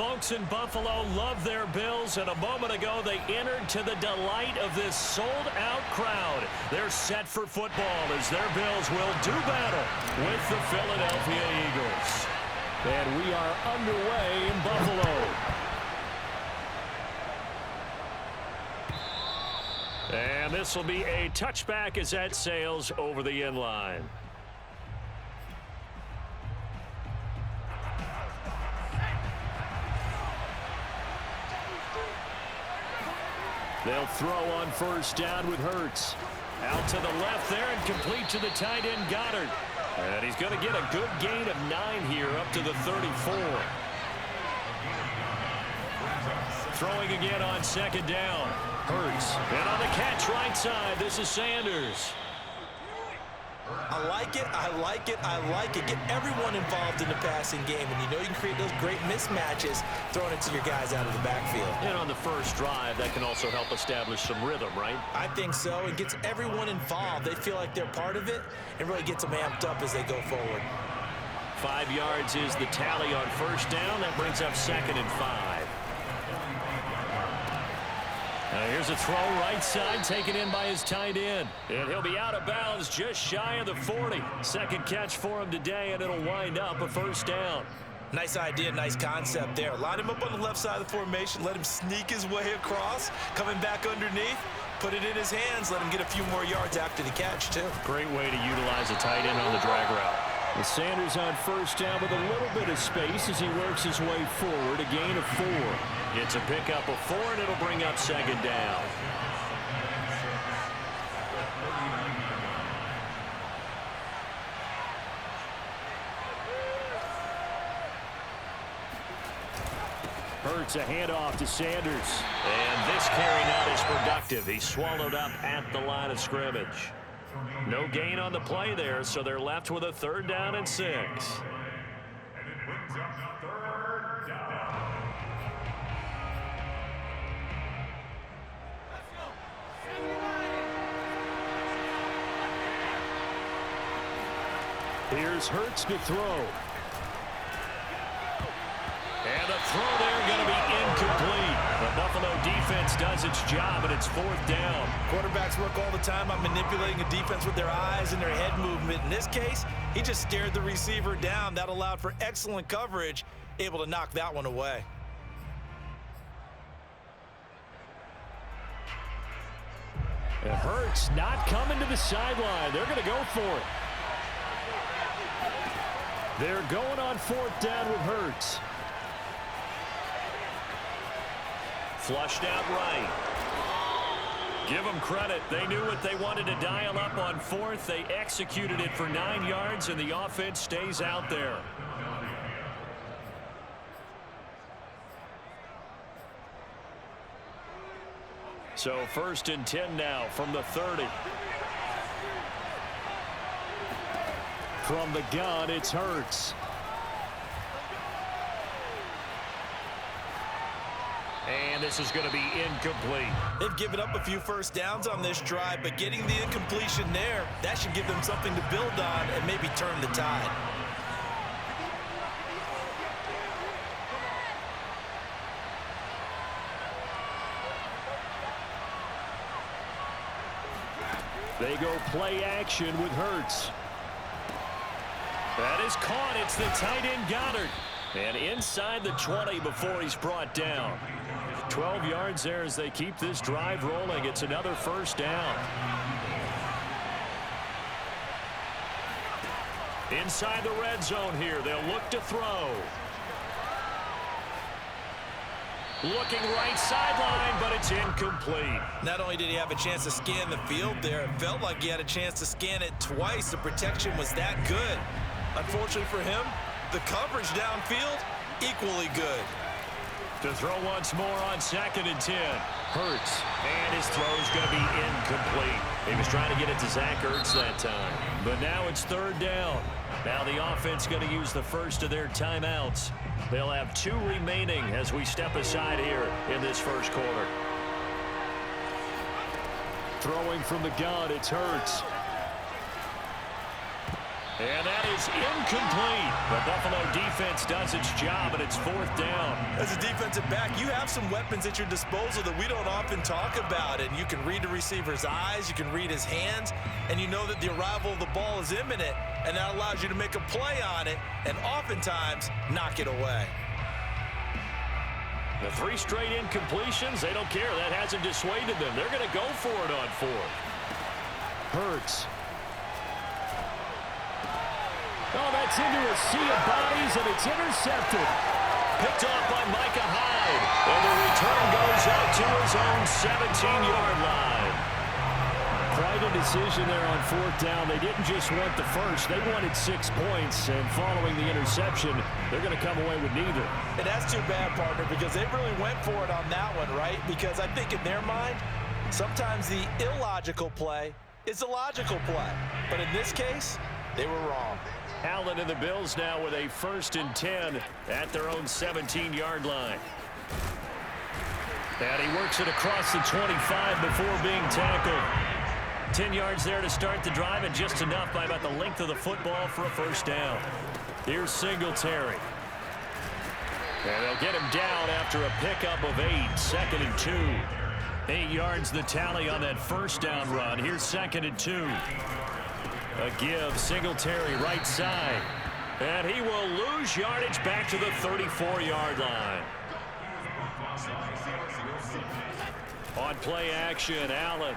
folks in Buffalo love their Bills, and a moment ago they entered to the delight of this sold-out crowd. They're set for football as their Bills will do battle with the Philadelphia Eagles. And we are underway in Buffalo. And this will be a touchback as that sails over the end line. They'll throw on first down with Hurts. Out to the left there and complete to the tight end Goddard. And he's going to get a good gain of 9 here up to the 34. Throwing again on second down. Hurts. And on the catch right side, this is Sanders. I like it, I like it, I like it. Get everyone involved in the passing game, and you know you can create those great mismatches throwing it to your guys out of the backfield. And on the first drive, that can also help establish some rhythm, right? I think so. It gets everyone involved. They feel like they're part of it and really gets them amped up as they go forward. 5 yards is the tally on first down. That brings up 2nd and 5. Here's a throw right side taken in by his tight end. And he'll be out of bounds just shy of the 40. Second catch for him today, and it'll wind up a first down. Nice idea, nice concept there. Line him up on the left side of the formation. Let him sneak his way across. Coming back underneath. Put it in his hands. Let him get a few more yards after the catch, too. Great way to utilize a tight end on the drag route. With Sanders on first down with a little bit of space as he works his way forward. A gain of 4. It's a pickup of 4, and it'll bring up second down. Hurts a handoff to Sanders. And this carry not as productive. He's swallowed up at the line of scrimmage. No gain on the play there, so they're left with a 3rd down and 6. Here's Hurts to throw. And the throw there going to be incomplete. The Buffalo defense does its job, and it's 4th down. Quarterbacks work all the time on manipulating a defense with their eyes and their head movement. In this case, he just stared the receiver down. That allowed for excellent coverage, able to knock that one away. And Hurts not coming to the sideline. They're going to go for it. They're going on 4th down with Hurts. Flushed out right. Give them credit. They knew what they wanted to dial up on 4th. They executed it for 9 yards, and the offense stays out there. So 1st and 10 now from the 30. From the gun, it's Hurts. And this is going to be incomplete. They've given up a few first downs on this drive, but getting the incompletion there, that should give them something to build on and maybe turn the tide. They go play action with Hurts. That is caught. It's the tight end Goddard. And inside the 20 before he's brought down. 12 yards there as they keep this drive rolling. It's another first down. Inside the red zone here. They'll look to throw. Looking right sideline, but it's incomplete. Not only did he have a chance to scan the field there, it felt like he had a chance to scan it twice. The protection was that good. Unfortunately for him, the coverage downfield, equally good. To throw once more on 2nd and 10. Hurts. And his throw's going to be incomplete. He was trying to get it to Zach Ertz that time. But now it's 3rd down. Now the offense going to use the first of their timeouts. They'll have 2 remaining as we step aside here in this first quarter. Throwing from the gun, it's Hurts. And that is incomplete. The Buffalo defense does its job, and it's 4th down. As a defensive back, you have some weapons at your disposal that we don't often talk about. And you can read the receiver's eyes, you can read his hands, and you know that the arrival of the ball is imminent, and that allows you to make a play on it and oftentimes knock it away. The 3 straight incompletions, they don't care. That hasn't dissuaded them. They're going to go for it on 4th. Hurts. Oh, that's into a sea of bodies, and it's intercepted. Picked off by Micah Hyde. And the return goes out to his own 17-yard line. Quite a decision there on 4th down. They didn't just want the first. They wanted 6 points, and following the interception, they're going to come away with neither. And that's too bad, partner, because they really went for it on that one, right? Because I think in their mind, sometimes the illogical play is a logical play. But in this case, they were wrong. Allen and the Bills now with a 1st and 10 at their own 17-yard line. And he works it across the 25 before being tackled. 10 yards there to start the drive, and just enough by about the length of the football for a 1st down. Here's Singletary. And they'll get him down after a pickup of 8, 2nd and 2. 8 yards the tally on that 1st down run. Here's 2nd and 2. A give, Singletary right side. And he will lose yardage back to the 34-yard line. On play action, Allen.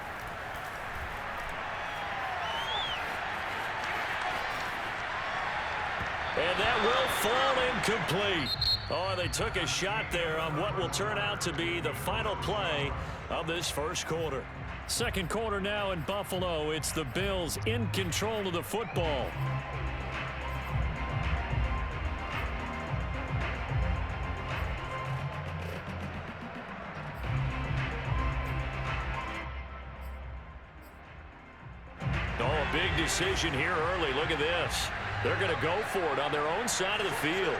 And that will fall incomplete. Oh, they took a shot there on what will turn out to be the final play of this 1st quarter. 2nd quarter now in Buffalo. It's the Bills in control of the football. Oh, a big decision here early. Look at this. They're going to go for it on their own side of the field.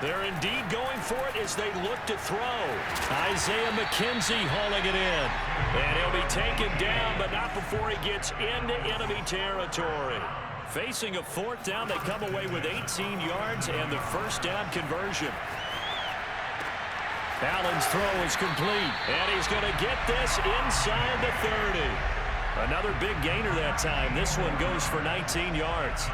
They're indeed going for it as they look to throw. Isaiah McKenzie hauling it in. And he'll be taken down, but not before he gets into enemy territory. Facing a 4th down, they come away with 18 yards and the 1st down conversion. Allen's throw is complete, and he's going to get this inside the 30. Another big gainer that time. This one goes for 19 yards.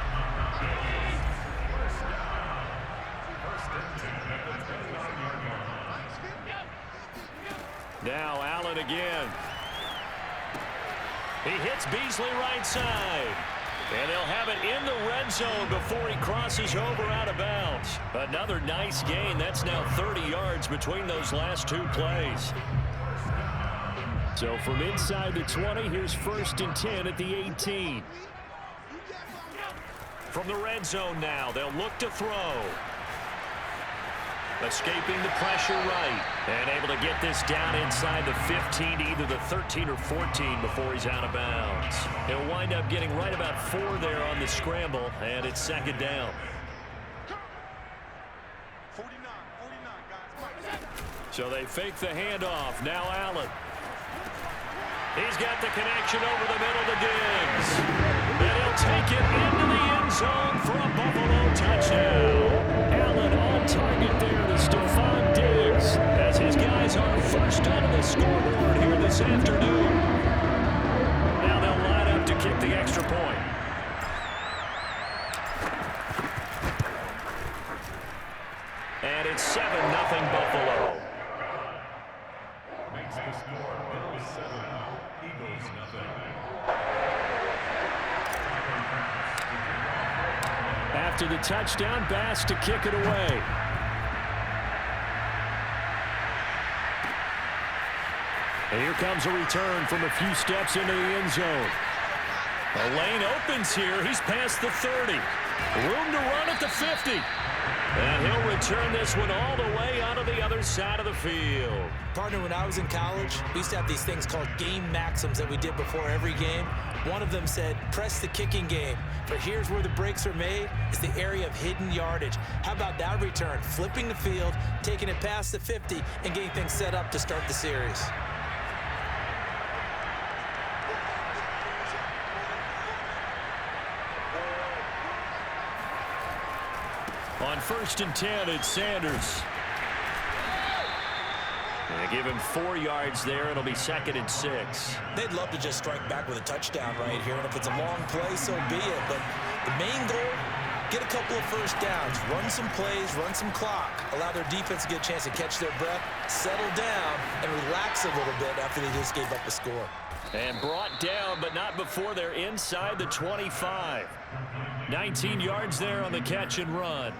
Now Allen again. He hits Beasley right side. And they'll have it in the red zone before he crosses over out of bounds. Another nice gain. That's now 30 yards between those last 2 plays. So from inside the 20, here's 1st and 10 at the 18. From the red zone now, they'll look to throw. Escaping the pressure right. And able to get this down inside the 15 to either the 13 or 14 before he's out of bounds. He'll wind up getting right about 4 there on the scramble, and it's 2nd down. 49, guys. So they fake the handoff. Now Allen. He's got the connection over the middle to Diggs. And he'll take it into the end zone for a Buffalo touchdown. Allen on target there to Stephon Diggs as his guys are first onto the scoreboard here this afternoon. Now they'll line up to kick the extra point. And it's 7-0 Buffalo. Makes the score Bills 7, Eagles nothing. After the touchdown, Bass to kick it away. And here comes a return from a few steps into the end zone. A lane opens here. He's past the 30. Room to run at the 50. And he'll return this one all the way onto the other side of the field. Partner, when I was in college, we used to have these things called game maxims that we did before every game. One of them said, press the kicking game. For here's where the breaks are made. It's the area of hidden yardage. How about that return? Flipping the field, taking it past the 50, and getting things set up to start the series. On 1st and 10, it's Sanders. They give him 4 yards there. It'll be 2nd and 6. They'd love to just strike back with a touchdown right here, and if it's a long play, so be it. But the main goal, get a couple of first downs, run some plays, run some clock, allow their defense to get a chance to catch their breath, settle down, and relax a little bit after they just gave up a score. And brought down, but not before they're inside the 25. 19 yards there on the catch and run.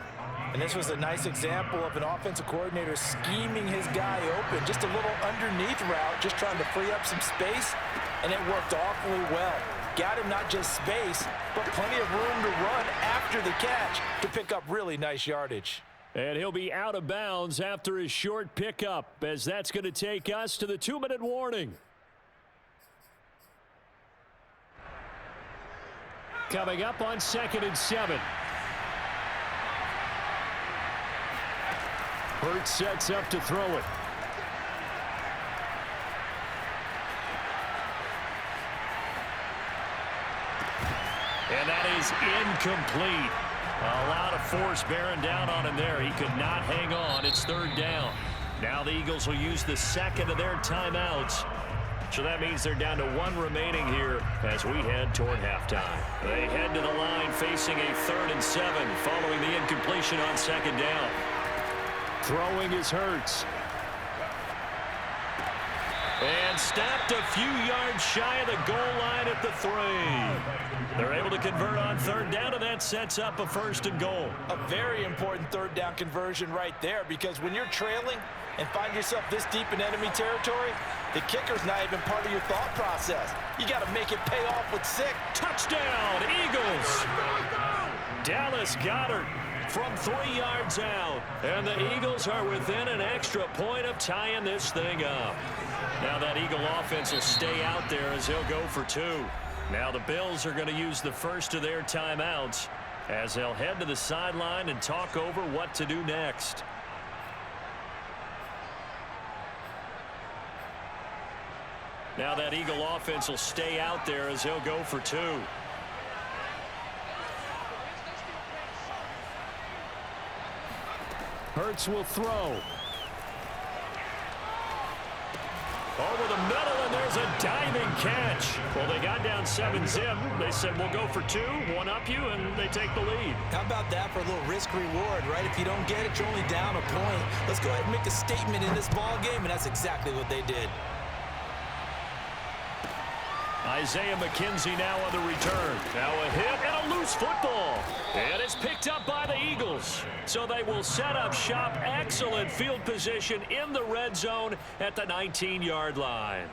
And this was a nice example of an offensive coordinator scheming his guy open. Just a little underneath route, just trying to free up some space, and it worked awfully well. Got him not just space, but plenty of room to run after the catch to pick up really nice yardage. And he'll be out of bounds after his short pickup, as that's going to take us to the 2-minute warning. Coming up on 2nd and 7. Hurts sets up to throw it. And that is incomplete. A lot of force bearing down on him there. He could not hang on. It's 3rd down. Now the Eagles will use the 2nd of their timeouts. So that means they're down to 1 remaining here as we head toward halftime. They head to the line facing a 3rd and 7 following the incompletion on 2nd down. Throwing is Hurts. And stopped a few yards shy of the goal line at the 3. They're able to convert on 3rd down, and that sets up a 1st and goal. A very important 3rd down conversion right there, because when you're trailing and find yourself this deep in enemy territory, the kicker's not even part of your thought process. You got to make it pay off with 6. Touchdown, Eagles! Dallas Goedert from 3 yards out. And the Eagles are within an extra point of tying this thing up. Now that Eagle offense will stay out there as they'll go for 2. Now the Bills are going to use the first of their timeouts as they'll head to the sideline and talk over what to do next. Now that Eagle offense will stay out there as they'll go for 2. Hurts will throw. Over the middle, and there's a diving catch. Well, they got down 7-zip. They said, we'll go for 2, one up you, and they take the lead. How about that for a little risk-reward, right? If you don't get it, you're only down a point. Let's go ahead and make a statement in this ball game, and that's exactly what they did. Isaiah McKenzie now on the return. Now a hit and a loose football. And it's picked up by the Eagles. So they will set up shop. Excellent field position in the red zone at the 19-yard line.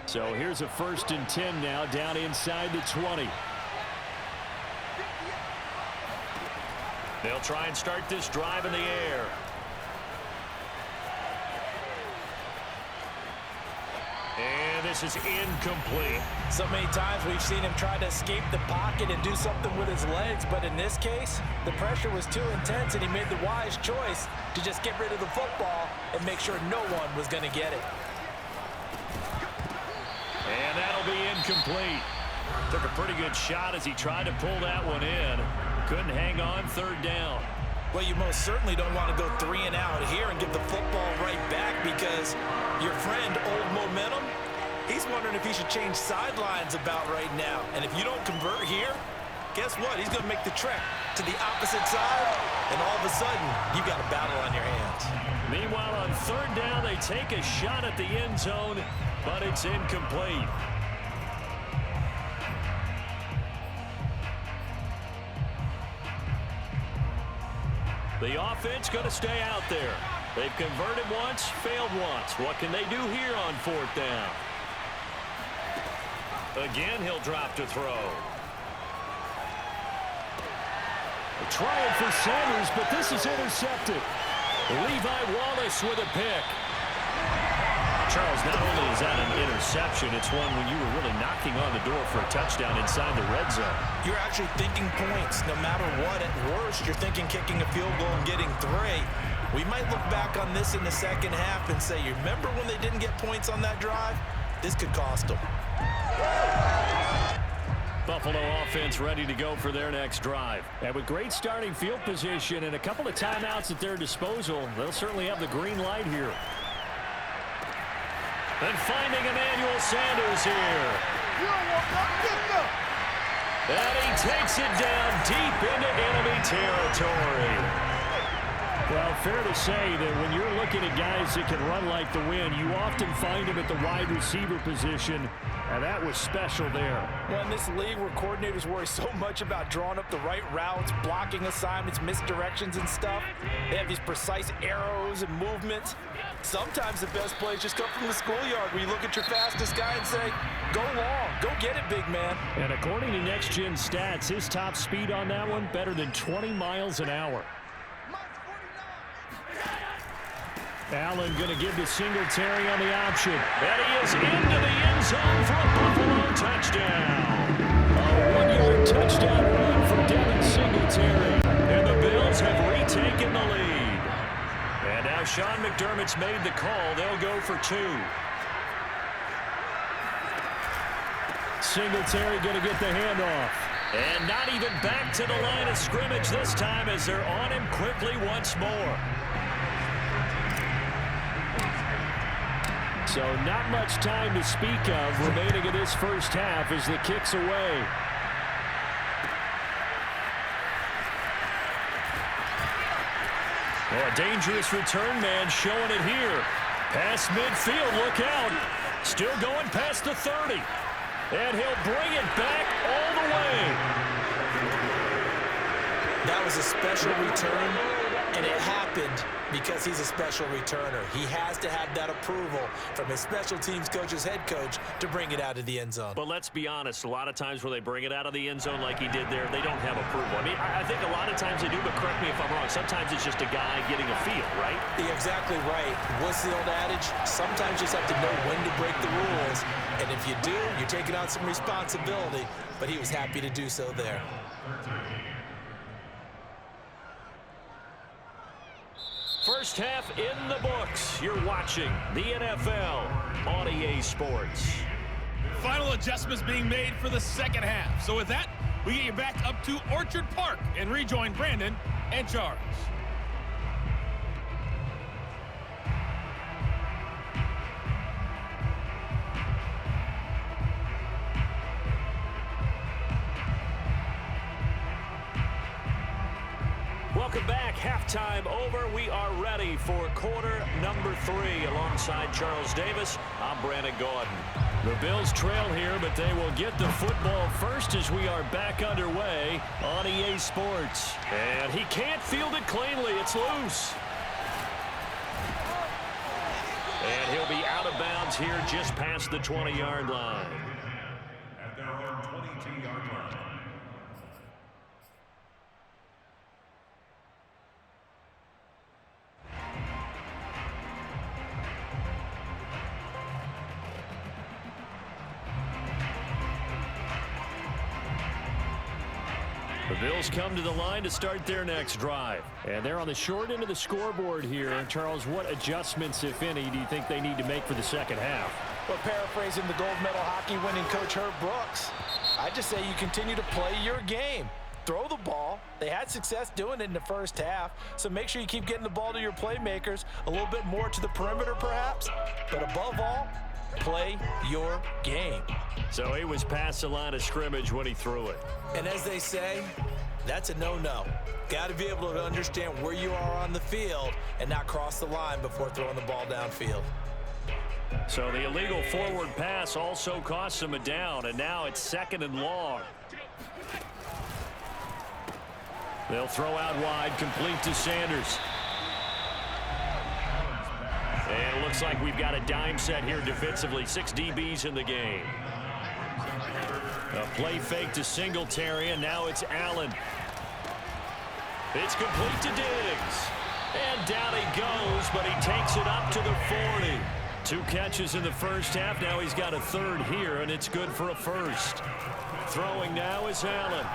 So here's a 1st and 10 now down inside the 20. They'll try and start this drive in the air. And this is incomplete. So many times we've seen him try to escape the pocket and do something with his legs, but in this case, the pressure was too intense and he made the wise choice to just get rid of the football and make sure no one was going to get it. And that'll be incomplete. Took a pretty good shot as he tried to pull that one in. Couldn't hang on 3rd down. Well, you most certainly don't want to go 3 and out here and give the football right back, because your friend, Old Momentum, he's wondering if he should change sidelines about right now. And if you don't convert here, guess what? He's going to make the trek to the opposite side, and all of a sudden, you've got a battle on your hands. Meanwhile, on 3rd down, they take a shot at the end zone, but it's incomplete. The offense going to stay out there. They've converted once, failed once. What can they do here on 4th down? Again, he'll drop to throw. Trying for Sanders, but this is intercepted. Levi Wallace with a pick. Charles, not only is that an interception, it's one when you were really knocking on the door for a touchdown inside the red zone. You're actually thinking points no matter what. At worst, you're thinking kicking a field goal and getting 3. We might look back on this in the second half and say, you remember when they didn't get points on that drive? This could cost them. Buffalo offense ready to go for their next drive. And with great starting field position and a couple of timeouts at their disposal, they'll certainly have the green light here. And finding Emmanuel Sanders here. And he takes it down deep into enemy territory. Well, fair to say that when you're looking at guys that can run like the wind, you often find them at the wide receiver position, and that was special there. Well, in this league where coordinators worry so much about drawing up the right routes, blocking assignments, misdirections and stuff, they have these precise arrows and movements. Sometimes the best plays just come from the schoolyard where you look at your fastest guy and say, go long, go get it, big man. And according to Next Gen Stats, his top speed on that one, better than 20 miles an hour. Allen going to give to Singletary on the option. And he is into the end zone for a Buffalo touchdown. A 1-yard touchdown run for Devin Singletary. And the Bills have retaken the lead. And now Sean McDermott's made the call. They'll go for 2. Singletary going to get the handoff. And not even back to the line of scrimmage this time as they're on him quickly once more. So not much time to speak of remaining in this first half as the kick's away. Oh, a dangerous return man showing it here. Past midfield, look out. Still going past the 30. And he'll bring it back all the way. That was a special return, and it happened because he's a special returner. He has to have that approval from his special teams coach's head coach to bring it out of the end zone. But let's be honest, a lot of times when they bring it out of the end zone like he did there, they don't have approval. I mean, I think a lot of times they do, but correct me if I'm wrong. Sometimes it's just a guy getting a feel, right? You're exactly right. What's the old adage? Sometimes you just have to know when to break the rules. And if you do, you're taking on some responsibility. But he was happy to do so there. First half in the books. You're watching the NFL on EA Sports. Final adjustments being made for the second half. So with that, we get you back up to Orchard Park and rejoin Brandon and Charles. Welcome back. Halftime over. We are ready for quarter number 3 alongside Charles Davis. I'm Brandon Gordon. The Bills trail here, but they will get the football first as we are back underway on EA Sports. And he can't field it cleanly. It's loose. And he'll be out of bounds here just past the 20-yard line. At their own 22-yard line. The Bills come to the line to start their next drive. And they're on the short end of the scoreboard here. Charles, what adjustments, if any, do you think they need to make for the second half? Well, paraphrasing the gold medal hockey winning coach Herb Brooks, I just say you continue to play your game. Throw the ball. They had success doing it in the first half, so make sure you keep getting the ball to your playmakers, a little bit more to the perimeter perhaps, but above all, play your game. So he was past the line of scrimmage when he threw it. And as they say, that's a no-no. Got to be able to understand where you are on the field and not cross the line before throwing the ball downfield. So the illegal forward pass also costs him a down, and now it's 2nd and long. They'll throw out wide, complete to Sanders. And it looks like we've got a dime set here defensively. 6 DBs in the game. A play fake to Singletary, and now it's Allen. It's complete to Diggs. And down he goes, but he takes it up to the 40. 2 catches in the first half. Now he's got a 3rd here, and it's good for a 1st. Throwing now is Allen.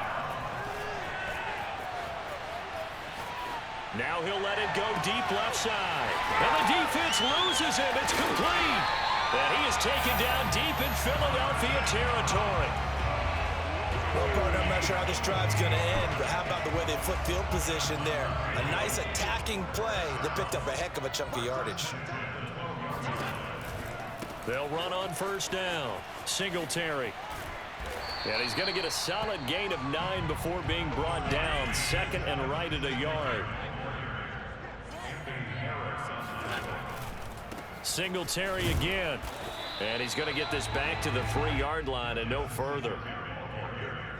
Now he'll let it go deep left side. And the defense loses him. It's complete. And he is taken down deep in Philadelphia territory. Well, partner, I'm not sure how this drive's going to end, but how about the way they flip field position there? A nice attacking play that picked up a heck of a chunk of yardage. They'll run on first down. Singletary. And he's going to get a solid gain of 9 before being brought down. Second and right at a yard. Singletary again. And he's going to get this back to the 3-yard line and no further.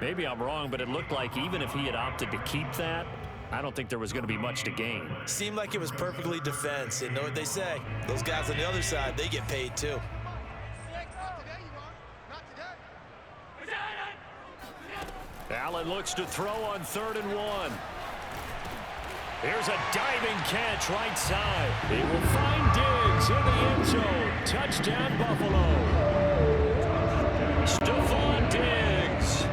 Maybe I'm wrong, but it looked like even if he had opted to keep that, I don't think there was going to be much to gain. Seemed like it was perfectly defense. And know what they say? Those guys on the other side, they get paid too. Allen looks to throw on 3rd and 1. Here's a diving catch right side. He will find Diggs in the end zone. Touchdown, Buffalo. Stephon Diggs.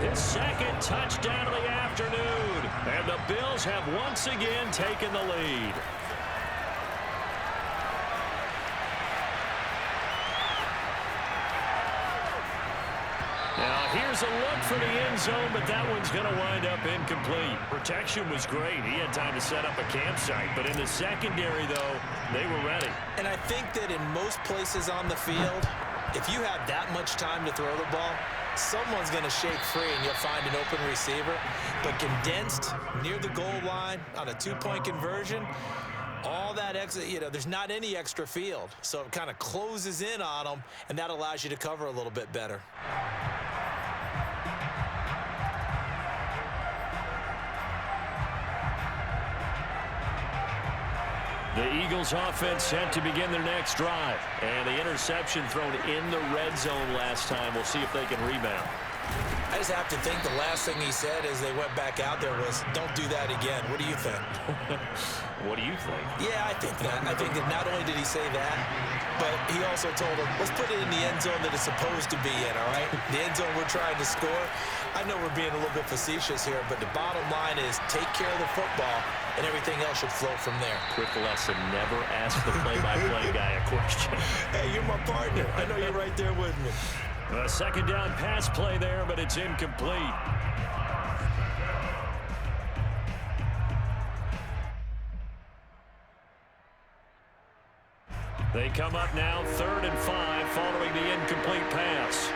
His second touchdown of the afternoon. And the Bills have once again taken the lead. Now, here's a look for the end zone, but that one's going to wind up incomplete. Protection was great. He had time to set up a campsite, but in the secondary, though, they were ready. And I think that in most places on the field, if you have that much time to throw the ball, someone's going to shake free and you'll find an open receiver. But condensed near the goal line on a 2-point conversion, all that extra, there's not any extra field. So it kind of closes in on them, and that allows you to cover a little bit better. The Eagles offense set to begin their next drive. And the interception thrown in the red zone last time. We'll see if they can rebound. I just have to think the last thing he said as they went back out there was, don't do that again. What do you think? What do you think? Yeah, I think that. I think that not only did he say that, but he also told him, let's put it in the end zone that it's supposed to be in, all right? The end zone we're trying to score. I know we're being a little bit facetious here, but the bottom line is take care of the football, and everything else should flow from there. Quick lesson, never ask the play-by-play guy a question. Hey, you're my partner. I know you're right there with me. A second down pass play there, but it's incomplete. They come up now 3rd and 5 following the incomplete pass.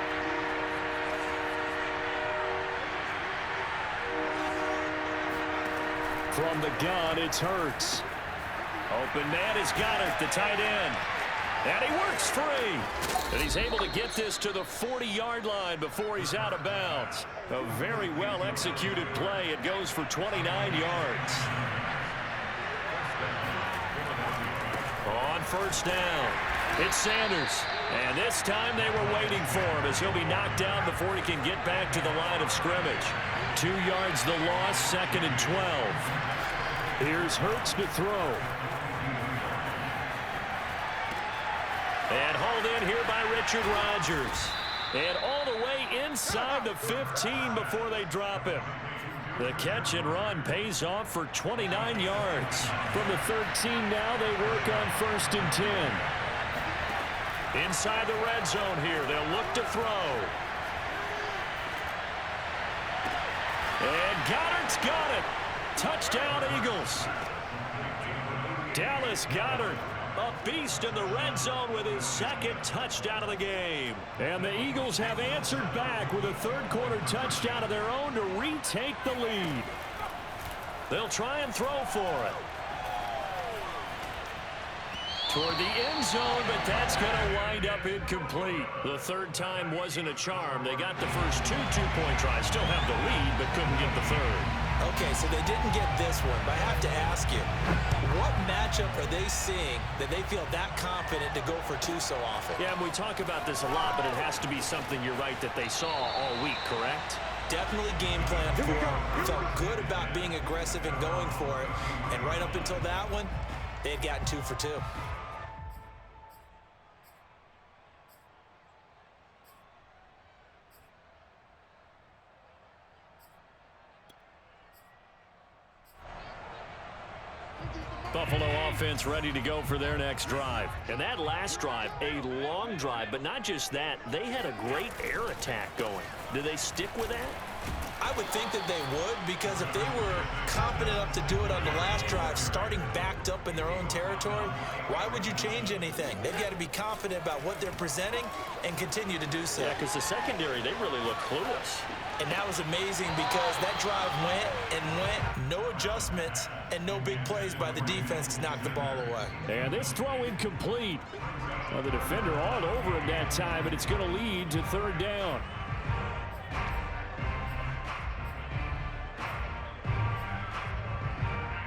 From the gun, it's Hurts. Open man is Goddard, the tight end. And he works free. And he's able to get this to the 40-yard line before he's out of bounds. A very well-executed play. It goes for 29 yards. On first down, it's Sanders. And this time they were waiting for him as he'll be knocked down before he can get back to the line of scrimmage. 2 yards the loss, 2nd and 12. Here's Hurts to throw. And hauled in here by Richard Rodgers. And all the way inside the 15 before they drop him. The catch and run pays off for 29 yards. From the 13 now, they work on 1st and 10. Inside the red zone here, they'll look to throw. And Goddard's got it. Touchdown, Eagles. Dallas Goedert, a beast in the red zone with his 2nd touchdown of the game. And the Eagles have answered back with a 3rd quarter touchdown of their own to retake the lead. They'll try and throw for it. Toward the end zone, but that's going to wind up incomplete. The 3rd time wasn't a charm. They got the first 2 two-point tries. Still have the lead, but couldn't get the 3rd. Okay, so they didn't get this one, but I have to ask you, what matchup are they seeing that they feel that confident to go for 2 so often? Yeah, and we talk about this a lot, but it has to be something, you're right, that they saw all week, correct? Definitely game plan for them. Felt good about being aggressive and going for it. And right up until that one, they had gotten 2 for 2. Buffalo offense ready to go for their next drive. And that last drive, a long drive, but not just that. They had a great air attack going. Do they stick with that? I would think that they would, because if they were confident enough to do it on the last drive, starting backed up in their own territory, why would you change anything? They've got to be confident about what they're presenting and continue to do so. Yeah, because the secondary, they really look clueless. And that was amazing because that drive went and went, no adjustments and no big plays by the defense to knock the ball away. And this throw incomplete. Well, the defender all over him that time, but it's going to lead to third down.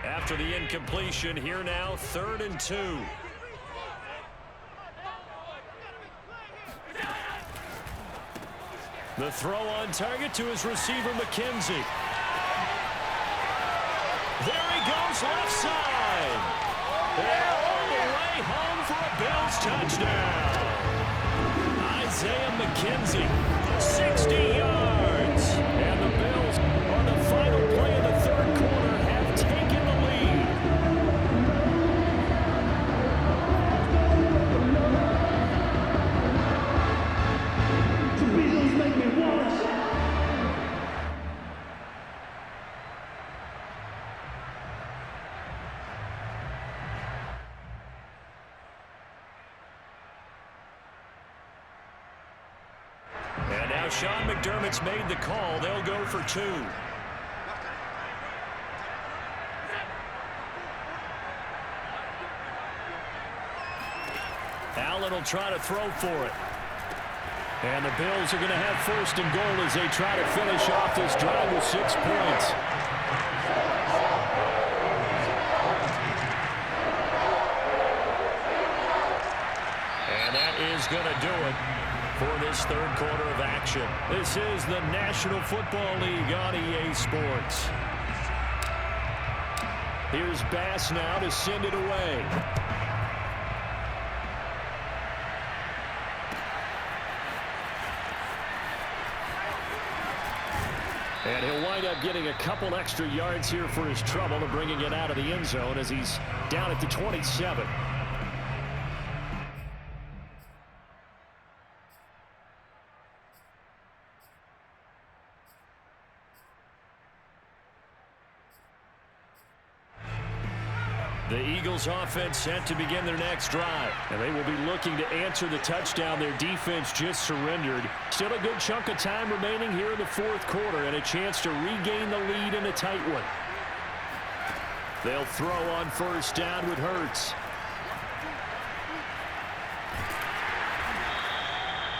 After the incompletion, here now, 3rd and 2. The throw on target to his receiver, McKenzie. There he goes, left side. And all the way home for a Bills touchdown. Isaiah McKenzie, 60 yards. And the Bills, on the final play of the 3rd quarter, have taken the lead. And now Sean McDermott's made the call. They'll go for 2. Allen will try to throw for it. And the Bills are going to have 1st and goal as they try to finish off this drive with 6 points. And that is going to do it for this 3rd quarter of action. This is the National Football League on EA Sports. Here's Bass now to send it away. And he'll wind up getting a couple extra yards here for his trouble and bringing it out of the end zone as he's down at the 27. The Eagles offense set to begin their next drive. And they will be looking to answer the touchdown their defense just surrendered. Still a good chunk of time remaining here in the 4th quarter and a chance to regain the lead in a tight one. They'll throw on 1st down with Hurts.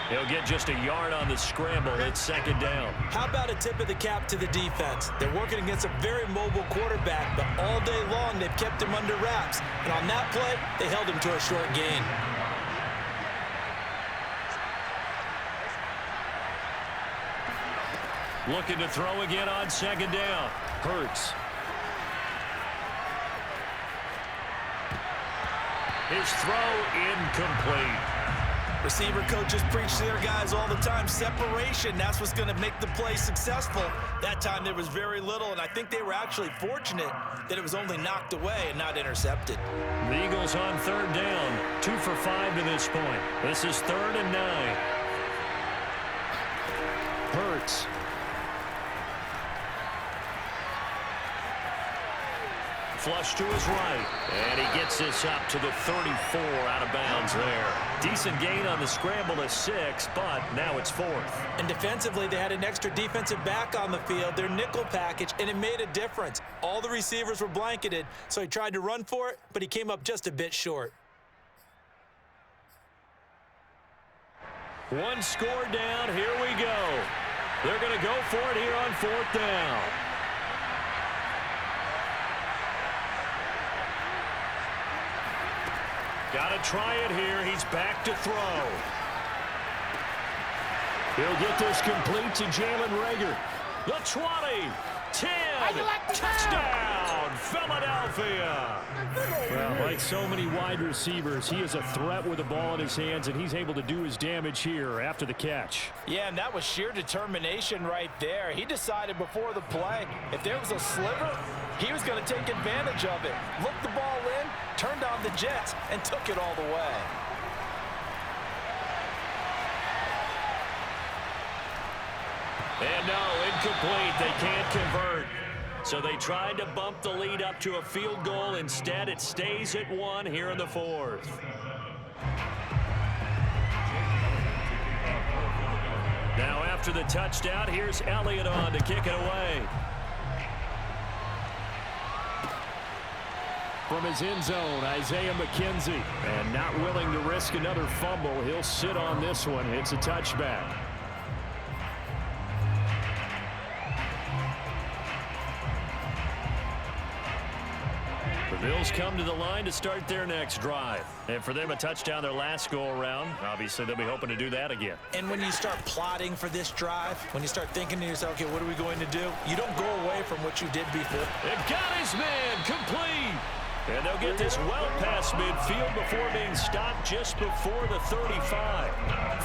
He'll get just a yard on the scramble. It's 2nd down. How about a tip of the cap to the defense? They're working against a very mobile quarterback, but all day long they've kept him under wraps. And on that play, they held him to a short gain. Looking to throw again on 2nd down. Hurts. His throw incomplete. Receiver coaches preach to their guys all the time. Separation, that's what's going to make the play successful. That time there was very little, and I think they were actually fortunate that it was only knocked away and not intercepted. The Eagles on 3rd down. 2 for 5 to this point. This is 3rd and 9. Hurts. Flush to his right. And he gets this up to the 34 out of bounds there. Decent gain on the scramble to 6, but now it's 4th. And defensively, they had an extra defensive back on the field, their nickel package, and it made a difference. All the receivers were blanketed, so he tried to run for it, but he came up just a bit short. One score down. Here we go. They're going to go for it here on 4th down. Got to try it here. He's back to throw. He'll get this complete to Jalen Reagor. The 20, 10, touchdown, Philadelphia. Well, like so many wide receivers, he is a threat with the ball in his hands, and he's able to do his damage here after the catch. Yeah, and that was sheer determination right there. He decided before the play, if there was a sliver, He was going to take advantage of it. Looked the ball in, turned on the jets, and took it all the way. And no, incomplete. They can't convert. So they tried to bump the lead up to a field goal. Instead, it stays at 1 here in the fourth. Now after the touchdown, here's Elliott on to kick it away. From his end zone, Isaiah McKenzie. And not willing to risk another fumble. He'll sit on this one. It's a touchback. The Bills come to the line to start their next drive. And for them, a touchdown their last go-around. Obviously, they'll be hoping to do that again. And when you start plotting for this drive, when you start thinking to yourself, okay, what are we going to do? You don't go away from what you did before. It got his man complete. And they'll get this well past midfield before being stopped just before the 35.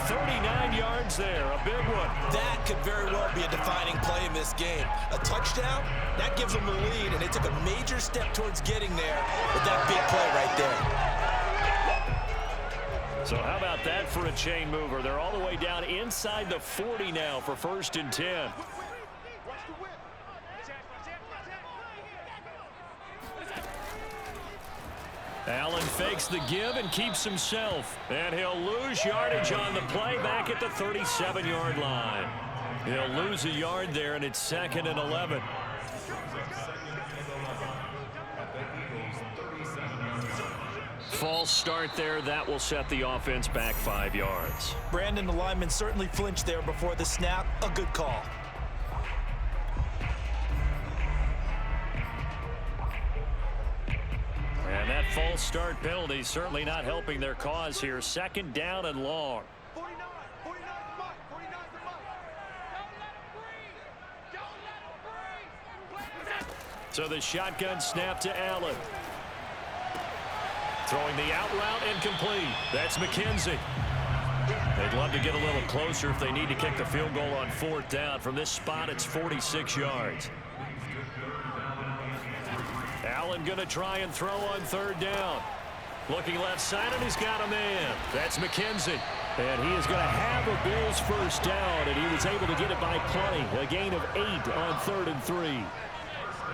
39 yards there, a big one. That could very well be a defining play in this game. A touchdown, that gives them the lead, and they took a major step towards getting there with that big play right there. So how about that for a chain mover? They're all the way down inside the 40 now for 1st and 10. Allen fakes the give and keeps himself. And he'll lose yardage on the play back at the 37-yard line. He'll lose a yard there, and it's 2nd and 11. False start there. That will set the offense back 5 yards. Brandon, the lineman certainly flinched there before the snap. A good call. And that false start penalty certainly not helping their cause here. 2nd down and long. 49 for Mike. 49 for Mike. Don't let him breathe. So the shotgun snap to Allen. Throwing the out route incomplete. That's McKenzie. They'd love to get a little closer if they need to kick the field goal on 4th down. From this spot, it's 46 yards. Allen going to try and throw on 3rd down. Looking left side, and he's got a man. That's McKenzie. And he is going to have a Bills 1st down, and he was able to get it by plenty. A gain of 8 on 3rd and 3.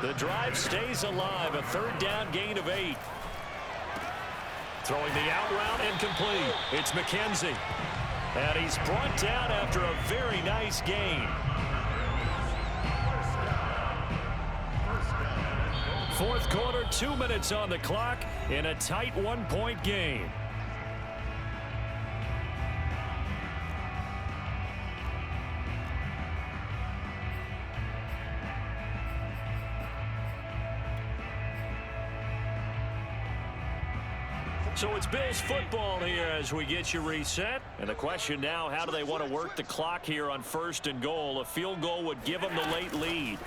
The drive stays alive. A 3rd down gain of 8. Throwing the out route incomplete. It's McKenzie. And he's brought down after a very nice gain. 4th quarter, 2 minutes on the clock in a tight 1-point game. So it's Bills football here as we get you reset. And the question now, how do they want to work the clock here on 1st and goal? A field goal would give them the late lead.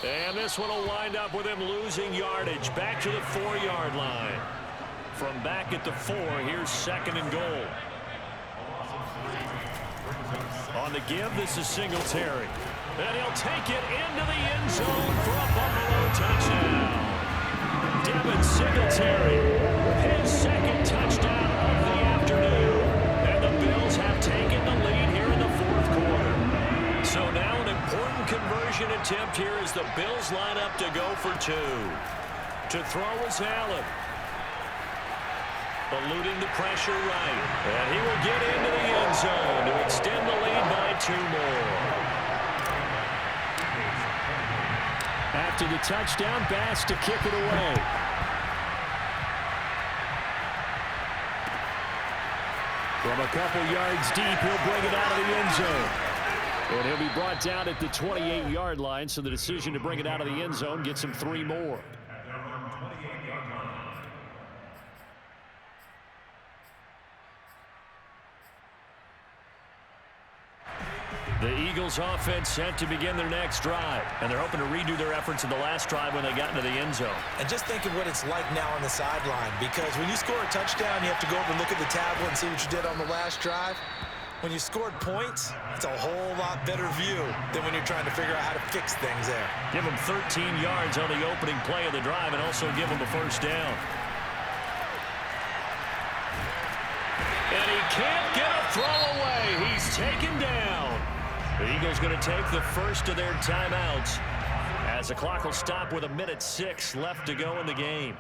And this one will wind up with him losing yardage back to the 4-yard line. From back at the 4, here's 2nd and goal. On the give, this is Singletary. And he'll take it into the end zone for a Buffalo touchdown. Devin Singletary, his 2nd touchdown of the afternoon. And the Bills have taken the lead here in the 4th quarter. So now an important conversion attempt here as the Bills line up to go for 2. To throw is Allen. Eluding the pressure right. And he will get into the end zone to extend the lead by 2 more. After the touchdown, Bass to kick it away. From a couple yards deep, he'll bring it out of the end zone. And he'll be brought down at the 28-yard line, so the decision to bring it out of the end zone gets him 3 more. The Eagles offense set to begin their next drive, and they're hoping to redo their efforts in the last drive when they got into the end zone. And just think of what it's like now on the sideline, because when you score a touchdown, you have to go over and look at the tablet and see what you did on the last drive. When you scored points, it's a whole lot better view than when you're trying to figure out how to fix things there. Give them 13 yards on the opening play of the drive and also give them a first down. And he can't get a throw away. He's taken down. The Eagles going to take the first of their timeouts as the clock will stop with 1:06 left to go in the game.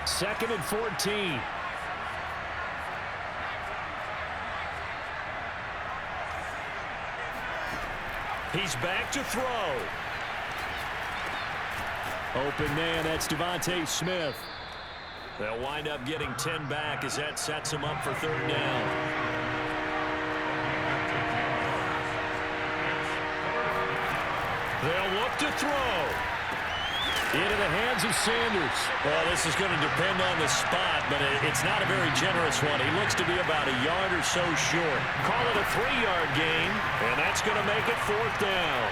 Second and 14. He's back to throw. Open man, that's Devontae Smith. They'll wind up getting 10 back as that sets them up for third down. They'll look to throw. Into the hands of Sanders. Well, this is going to depend on the spot, but it's not a very generous one. He looks to be about a yard or so short. Call it a 3-yard gain, and that's going to make it fourth down.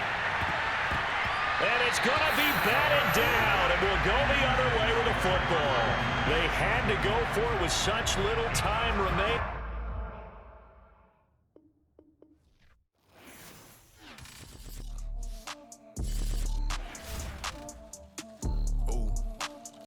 And it's going to be batted down, and we'll go the other way with the football. They had to go for it with such little time remaining.